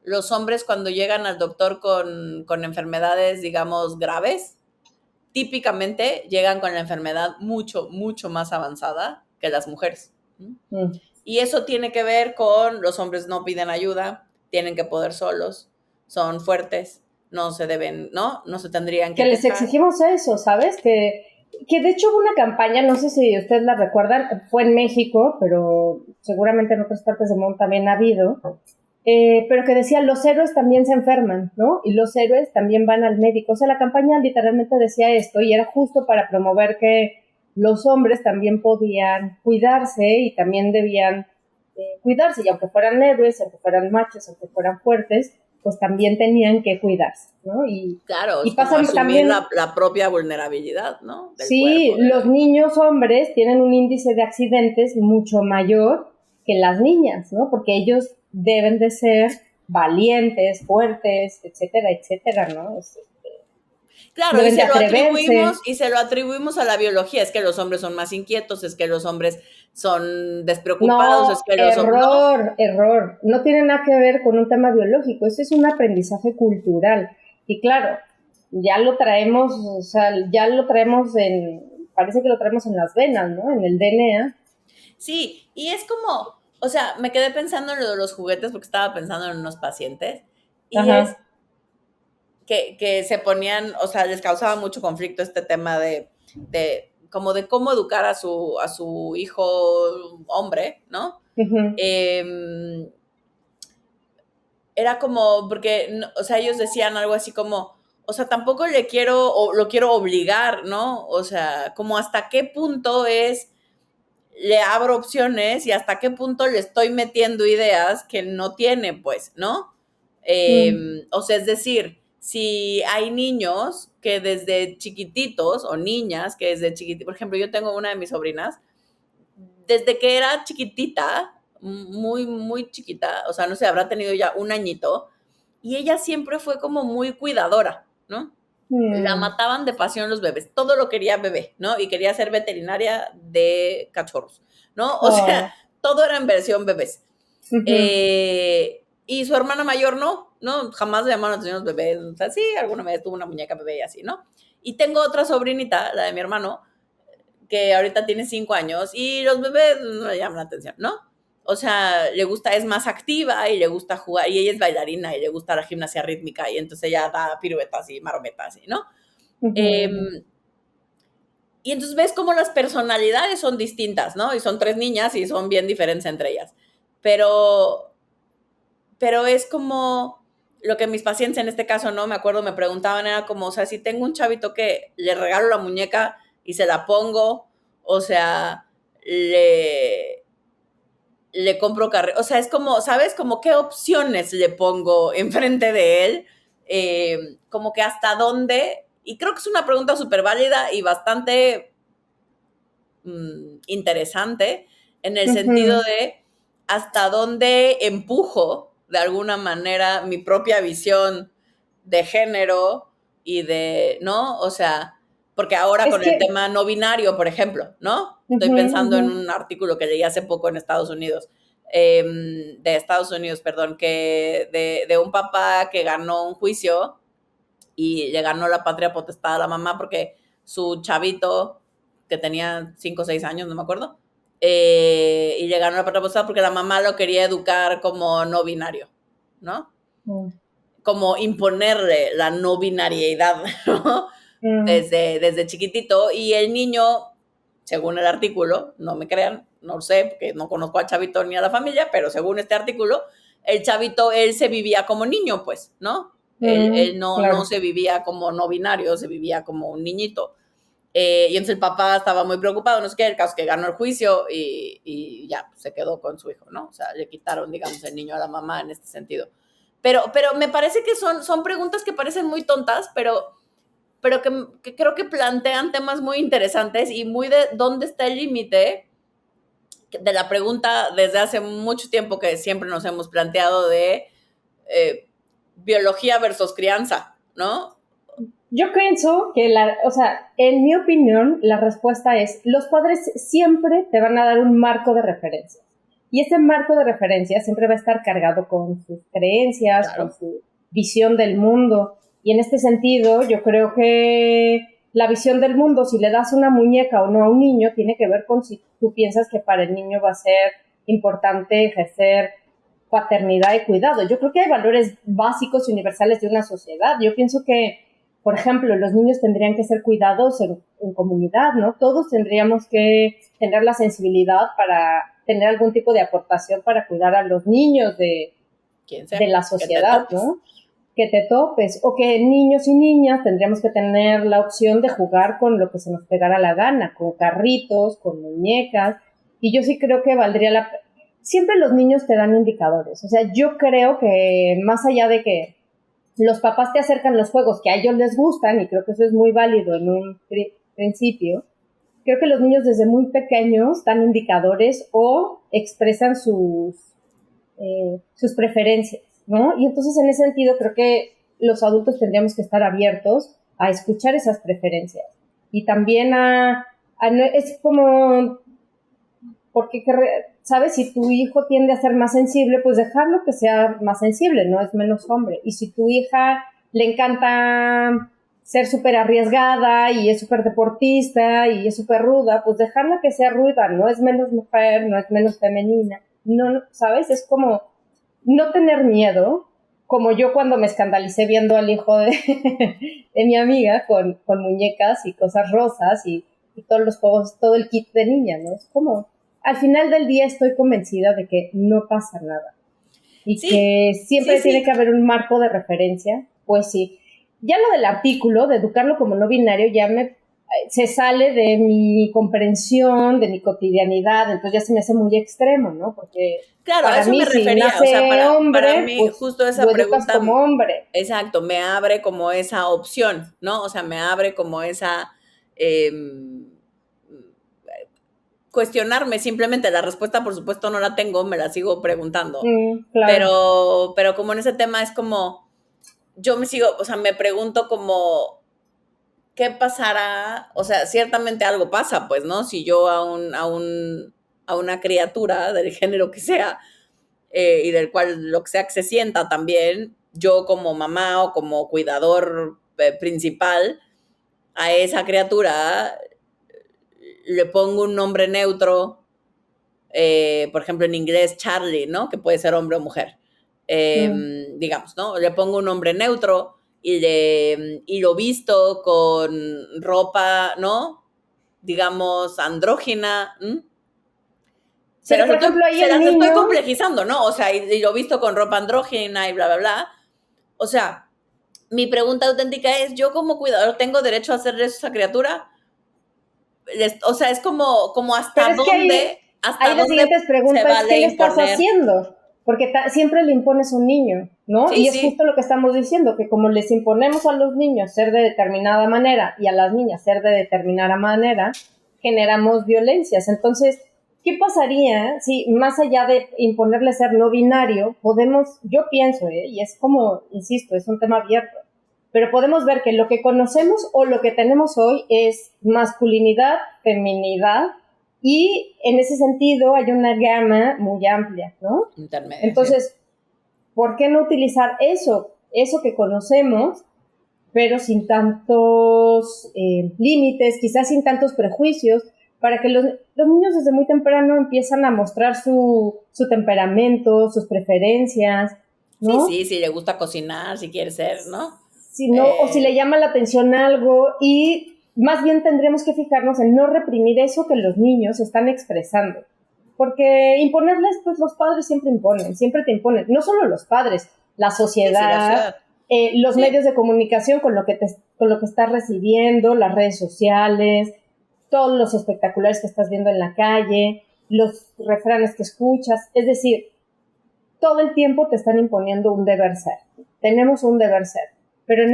los hombres cuando llegan al doctor con enfermedades, digamos, graves, típicamente llegan con la enfermedad mucho, mucho más avanzada que las mujeres. Y eso tiene que ver con los hombres no piden ayuda, tienen que poder solos, son fuertes, no se deben, no se tendrían que les quejar. exigimos eso, ¿sabes? Que de hecho hubo una campaña, no sé si ustedes la recuerdan, fue en México, pero seguramente en otras partes del mundo también ha habido, pero que decía, los héroes también se enferman, ¿no? Y los héroes también van al médico. O sea, la campaña literalmente decía esto y era justo para promover que los hombres también podían cuidarse y también debían cuidarse, y aunque fueran héroes, aunque fueran machos, aunque fueran fuertes, pues también tenían que cuidarse, ¿no? Claro, es pasa como asumir también, la propia vulnerabilidad, ¿no? Del sí, cuerpo. los niños hombres tienen un índice de accidentes mucho mayor que las niñas, ¿no? Porque ellos deben de ser valientes, fuertes, etcétera, etcétera, ¿no? Claro, Deben de atreverse. y se lo atribuimos a la biología, es que los hombres son más inquietos, es que los hombres son despreocupados, es No, que los hombres, ¿no? error. No tiene nada que ver con un tema biológico. Ese es un aprendizaje cultural. Y claro, ya lo traemos, o sea, parece que lo traemos en las venas, ¿no? En el DNA. Sí, y es como, o sea, me quedé pensando en lo de los juguetes porque estaba pensando en unos pacientes y es Ajá. que se ponían, o sea, les causaba mucho conflicto este tema como de cómo educar a su hijo hombre, ¿no? Uh-huh. Era como, porque, o sea, ellos decían algo así como, o sea, tampoco le quiero, o lo quiero obligar, ¿no? O sea, como hasta qué punto le abro opciones y hasta qué punto le estoy metiendo ideas que no tiene, pues, ¿no? O sea, es decir, si hay niños que desde chiquititos, o niñas que desde chiquititos, por ejemplo, yo tengo una de mis sobrinas, desde que era chiquitita, muy, muy chiquita, o sea, no sé, habrá tenido ya un añito, y ella siempre fue como muy cuidadora, ¿no? La mataban de pasión los bebés, todo lo quería bebé, ¿no? Y quería ser veterinaria de cachorros, ¿no? O sea, todo era en versión bebés. Y su hermana mayor no, jamás le llamaron la atención los bebés, o sea, sí, alguna vez tuvo una muñeca bebé y así, ¿no? Y tengo otra sobrinita, la de mi hermano, que ahorita tiene 5 años y los bebés no le llaman la atención, ¿no? O sea, le gusta, es más activa y le gusta jugar, y ella es bailarina y le gusta la gimnasia rítmica y entonces ella da piruetas y marometas, ¿no? Y entonces ves cómo las personalidades son distintas, ¿no? Y son 3 niñas y son bien diferentes entre ellas. Pero es como lo que mis pacientes en este caso, no me acuerdo, me preguntaban, era como, o sea, si tengo un chavito que le regalo la muñeca y se la pongo, o sea, le compro carrera, o sea, es como, ¿sabes? Como qué opciones le pongo enfrente de él, como que hasta dónde, y creo que es una pregunta súper válida y bastante interesante en el sentido de hasta dónde empujo de alguna manera mi propia visión de género y de, ¿no? O sea, porque ahora Es con el que, tema no binario, por ejemplo, ¿no? Estoy pensando en un artículo que leí hace poco en Estados Unidos, de Estados Unidos, perdón, que de un papá que ganó un juicio y le ganó la patria potestad a la mamá porque su chavito, que tenía 5 o 6 años, no me acuerdo, y le ganó la patria potestad porque la mamá lo quería educar como no binario, ¿no? Como imponerle la no binariedad, ¿no? Desde chiquitito, y el niño, según el artículo, no me crean, no sé, porque no conozco al chavito ni a la familia, pero según este artículo, el chavito, él se vivía como niño, pues, ¿no? Él no, claro. no se vivía como no binario, se vivía como un niñito. Y entonces el papá estaba muy preocupado, no sé qué, el caso es que ganó el juicio y ya se quedó con su hijo, ¿no? O sea, le quitaron, digamos, el niño a la mamá en este sentido. Pero me parece que son preguntas que parecen muy tontas, pero que creo que plantean temas muy interesantes y muy de dónde está el límite de la pregunta desde hace mucho tiempo que siempre nos hemos planteado de biología versus crianza, ¿no? Yo pienso que, o sea, en mi opinión, la respuesta es, los padres siempre te van a dar un marco de referencia. Y ese marco de referencia siempre va a estar cargado con sus creencias, Claro. con su visión del mundo. Y en este sentido, yo creo que la visión del mundo, si le das una muñeca o no a un niño, tiene que ver con si tú piensas que para el niño va a ser importante ejercer paternidad y cuidado. Yo creo que hay valores básicos y universales de una sociedad. Yo pienso que, por ejemplo, los niños tendrían que ser cuidados en comunidad, ¿no? Todos tendríamos que tener la sensibilidad para tener algún tipo de aportación para cuidar a los niños de la sociedad, ¿no? Que te topes, o que niños y niñas tendríamos que tener la opción de jugar con lo que se nos pegara la gana, con carritos, con muñecas, y yo sí creo que valdría la pena. Siempre los niños te dan indicadores, o sea, yo creo que más allá de que los papás te acercan los juegos que a ellos les gustan, y creo que eso es muy válido en un principio, creo que los niños desde muy pequeños dan indicadores o expresan sus preferencias, ¿no? Y entonces en ese sentido creo que los adultos tendríamos que estar abiertos a escuchar esas preferencias y también es como, porque, ¿sabes? Si tu hijo tiende a ser más sensible, pues dejarlo que sea más sensible, no es menos hombre. Y si tu hija le encanta ser súper arriesgada y es súper deportista y es súper ruda, pues dejarla que sea ruda, no es menos mujer, no es menos femenina. No, ¿sabes? Es como no tener miedo, como yo cuando me escandalicé viendo al hijo de mi amiga con muñecas y cosas rosas y todos los juegos, todo el kit de niña, ¿no? Es como, al final del día estoy convencida de que no pasa nada y Sí, que siempre sí. tiene que haber un marco de referencia, pues sí. Ya lo del artículo, de educarlo como no binario, se sale de mi comprensión, de mi cotidianidad, entonces ya se me hace muy extremo, ¿no? Porque Claro, a para eso mí me si refería, o sea, nace para hombre, mí pues justo lo esa educas pregunta, como hombre. exacto, me abre como esa opción, ¿no? O sea, me abre como esa eh, cuestionarme simplemente. La respuesta, por supuesto, no la tengo, me la sigo preguntando. Claro. Pero como en ese tema es como, yo me sigo, o sea, me pregunto como, ¿qué pasará? O sea, ciertamente algo pasa, pues, ¿no? Si yo a una criatura del género que sea, y del cual lo que sea que se sienta también, yo como mamá o como cuidador principal a esa criatura le pongo un nombre neutro, por ejemplo en inglés Charlie, ¿no? Que puede ser hombre o mujer, digamos, ¿no? Le pongo un nombre neutro y lo visto con ropa, ¿no? Digamos, andrógina. Pero, por ejemplo, ahí Se el las estoy niño, complejizando, ¿no? O sea, y lo visto con ropa andrógina y bla, bla, bla. O sea, mi pregunta auténtica es, ¿yo como cuidador tengo derecho a hacerle eso a esa criatura? O sea, es como pero es que hasta ahí la dónde siguiente se pregunta es, ¿qué vale le estás imponer. haciendo? Porque siempre le impones a un niño, ¿no? Sí, Y es sí, justo lo que estamos diciendo, que como les imponemos a los niños ser de determinada manera y a las niñas ser de determinada manera, generamos violencias. Entonces, ¿qué pasaría si más allá de imponerle ser no binario, yo pienso, y es como, insisto, es un tema abierto, pero podemos ver que lo que conocemos o lo que tenemos hoy es masculinidad, feminidad, y en ese sentido hay una gama muy amplia, ¿no? intermedia, sí. Entonces, ¿por qué no utilizar eso que conocemos, pero sin tantos límites, quizás sin tantos prejuicios, para que los niños desde muy temprano empiezan a mostrar su temperamento, sus preferencias, Sí, ¿no? sí, si le gusta cocinar, si quiere ser, ¿no? Si no, o si le llama la atención algo, y más bien tendremos que fijarnos en no reprimir eso que los niños están expresando. Porque imponerles, pues los padres siempre imponen, siempre te imponen. No solo los padres, la Sí, sí, la sociedad, ciudad. los medios de comunicación con lo que estás recibiendo, las redes sociales, todos los espectaculares que estás viendo en la calle, los refranes que escuchas, es decir, todo el tiempo te están imponiendo un deber ser. Tenemos un deber ser, pero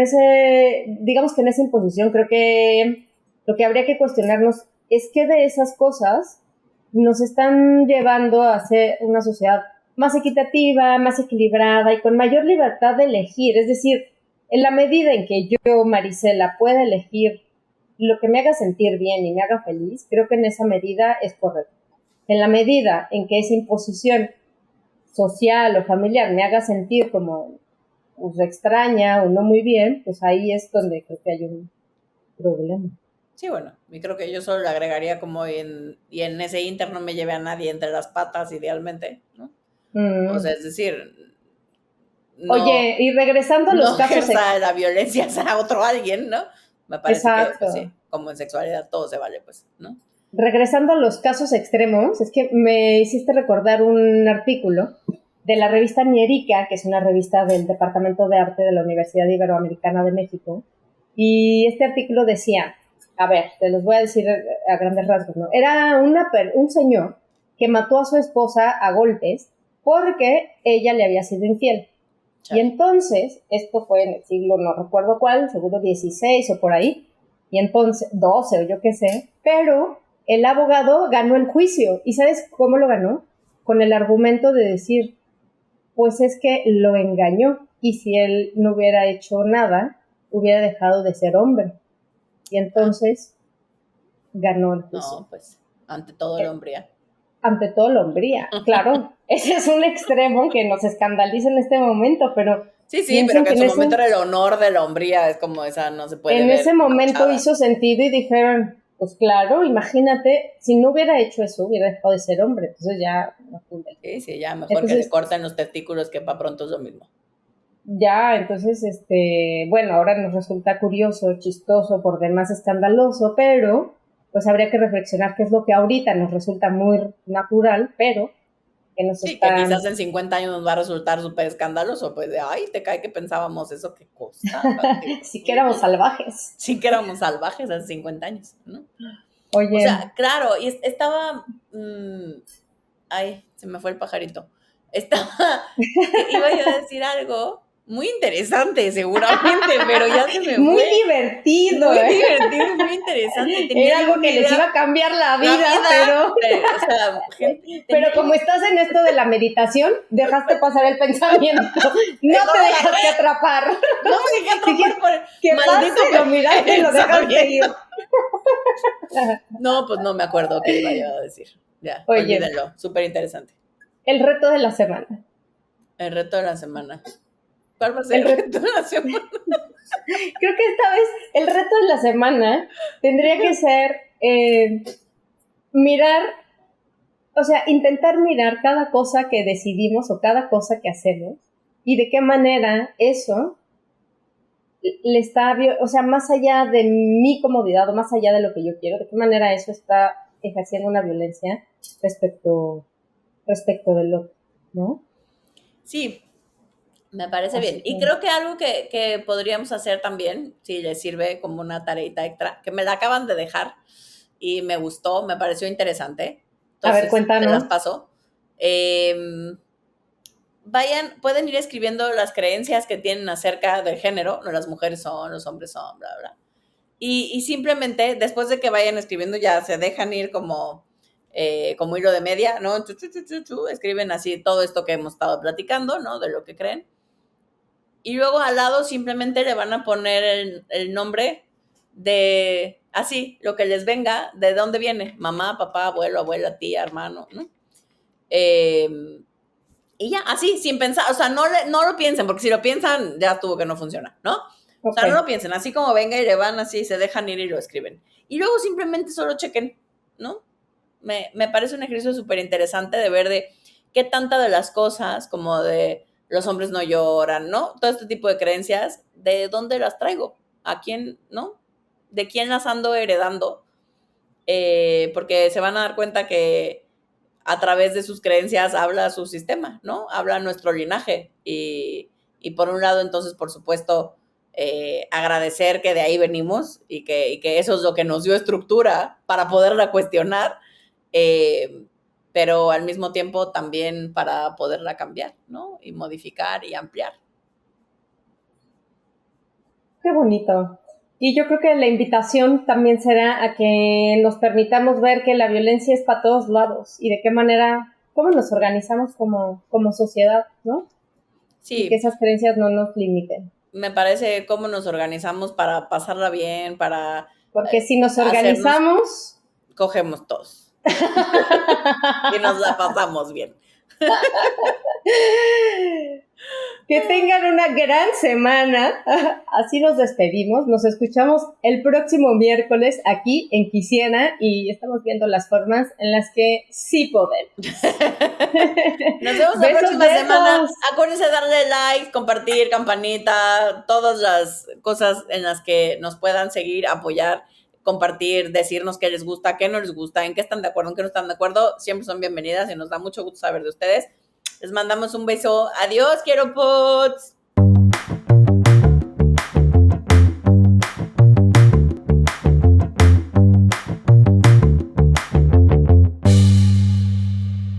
digamos que en esa imposición creo que lo que habría que cuestionarnos es qué de esas cosas nos están llevando a ser una sociedad más equitativa, más equilibrada y con mayor libertad de elegir. Es decir, en la medida en que yo, Marisela, pueda elegir lo que me haga sentir bien y me haga feliz, creo que en esa medida es correcto. En la medida en que esa imposición social o familiar me haga sentir como pues, extraña o no muy bien, pues ahí es donde creo que hay un problema. Sí, bueno, y creo que yo solo le agregaría como y en ese inter no me lleve a nadie entre las patas, idealmente, ¿no? O sea, es decir, no, oye, y regresando a los casos... ejerza la violencia a otro alguien, ¿no? Me parece Exacto. que, pues sí, como en sexualidad todo se vale, pues, ¿no? Regresando a los casos extremos, es que me hiciste recordar un artículo de la revista Nierica, que es una revista del Departamento de Arte de la Universidad Iberoamericana de México, y este artículo decía, a ver, te los voy a decir a grandes rasgos, ¿no? Era un señor que mató a su esposa a golpes porque ella le había sido infiel. Chale. Y entonces, esto fue en el siglo, no recuerdo cuál, seguro XVI o por ahí, y entonces, 12 o yo qué sé, pero el abogado ganó el juicio. ¿Y sabes cómo lo ganó? Con el argumento de decir, pues es que lo engañó, y si él no hubiera hecho nada, hubiera dejado de ser hombre. Y entonces ganó el juicio. No, pues, ante todo la hombría. Ante todo la hombría, claro. Ese es un extremo que nos escandaliza en este momento, pero... Sí, pero que en su momento era el honor de la hombría, es como esa, no se puede en ver. En ese momento hizo sentido y dijeron, pues claro, imagínate, si no hubiera hecho eso, hubiera dejado de ser hombre, entonces ya... Sí, ya, mejor que le corten los testículos que para pronto es lo mismo. Ya, entonces, bueno, ahora nos resulta curioso, chistoso, por demás escandaloso, pero pues habría que reflexionar qué es lo que ahorita nos resulta muy natural, pero que nos que quizás en 50 años nos va a resultar súper escandaloso, pues de, ay, te cae que pensábamos eso, qué cosa. Sí que éramos salvajes. Sí que éramos salvajes hace 50 años, ¿no? Oye. O sea, claro, y estaba... ay, se me fue el pajarito. Iba yo a decir algo muy interesante, seguramente, pero ya se me muy fue. Divertido, muy divertido, muy interesante. Era algo que les iba a cambiar la vida, pero... o sea, gente, pero como estás en esto de la meditación, dejaste pasar el pensamiento. No te dejaste atrapar. No me dejé atrapar por ¿Qué maldito lo miraste y lo dejaste ir? No, pues no me acuerdo qué iba yo a decir. Ya, olvídenlo. Súper interesante. El reto de la semana. El reto de la semana. ¿Cuál va a ser el reto de la semana? Creo que esta vez el reto de la semana tendría que ser mirar, o sea, intentar mirar cada cosa que decidimos o cada cosa que hacemos y de qué manera eso le está, o sea, más allá de mi comodidad o más allá de lo que yo quiero, de qué manera eso está ejerciendo una violencia respecto del otro, ¿no? Sí, me parece bien. Y creo que algo que podríamos hacer también, si les sirve como una tareita extra, que me la acaban de dejar y me gustó, me pareció interesante. Entonces, a ver, cuéntanos. te las paso. Pueden ir escribiendo las creencias que tienen acerca del género, no, las mujeres son, los hombres son, bla, bla. Y simplemente, después de que vayan escribiendo, ya se dejan ir como hilo de media, ¿no? Escriben así todo esto que hemos estado platicando, ¿no? De lo que creen. Y luego al lado simplemente le van a poner el nombre de, así, lo que les venga, de dónde viene, mamá, papá, abuelo, abuela, tía, hermano, ¿no? Y ya, así, sin pensar, o sea, no lo piensen, porque si lo piensan, ya tuvo que no funciona, ¿no? Okay. O sea, no lo piensen, así como venga y le van así, se dejan ir y lo escriben. Y luego simplemente solo chequen, ¿no? Me parece un ejercicio súper interesante de ver de qué tanta de las cosas, como de los hombres no lloran, ¿no? Todo este tipo de creencias, ¿de dónde las traigo? ¿A quién, no? ¿De quién las ando heredando? Porque se van a dar cuenta que a través de sus creencias habla su sistema, ¿no? Habla nuestro linaje y Y por un lado, entonces, por supuesto, agradecer que de ahí venimos y que eso es lo que nos dio estructura para poderla cuestionar, pero al mismo tiempo también para poderla cambiar, ¿no? Y modificar y ampliar. Qué bonito. Y yo creo que la invitación también será a que nos permitamos ver que la violencia es para todos lados y de qué manera, cómo nos organizamos como sociedad, ¿no? Sí. Y que esas creencias no nos limiten. Me parece cómo nos organizamos para pasarla bien, para... Porque si nos organizamos... Cogemos todos. Y nos la pasamos bien. Que tengan una gran semana. Así nos despedimos. Nos escuchamos el próximo miércoles aquí en Quisiana y estamos viendo las formas en las que sí podemos. Nos vemos la próxima semana. Acuérdense de darle like, compartir, campanita, todas las cosas en las que nos puedan seguir, apoyar, compartir, decirnos qué les gusta, qué no les gusta, en qué están de acuerdo, en qué no están de acuerdo. Siempre son bienvenidas y nos da mucho gusto saber de ustedes. Les mandamos un beso. Adiós, quiero pots.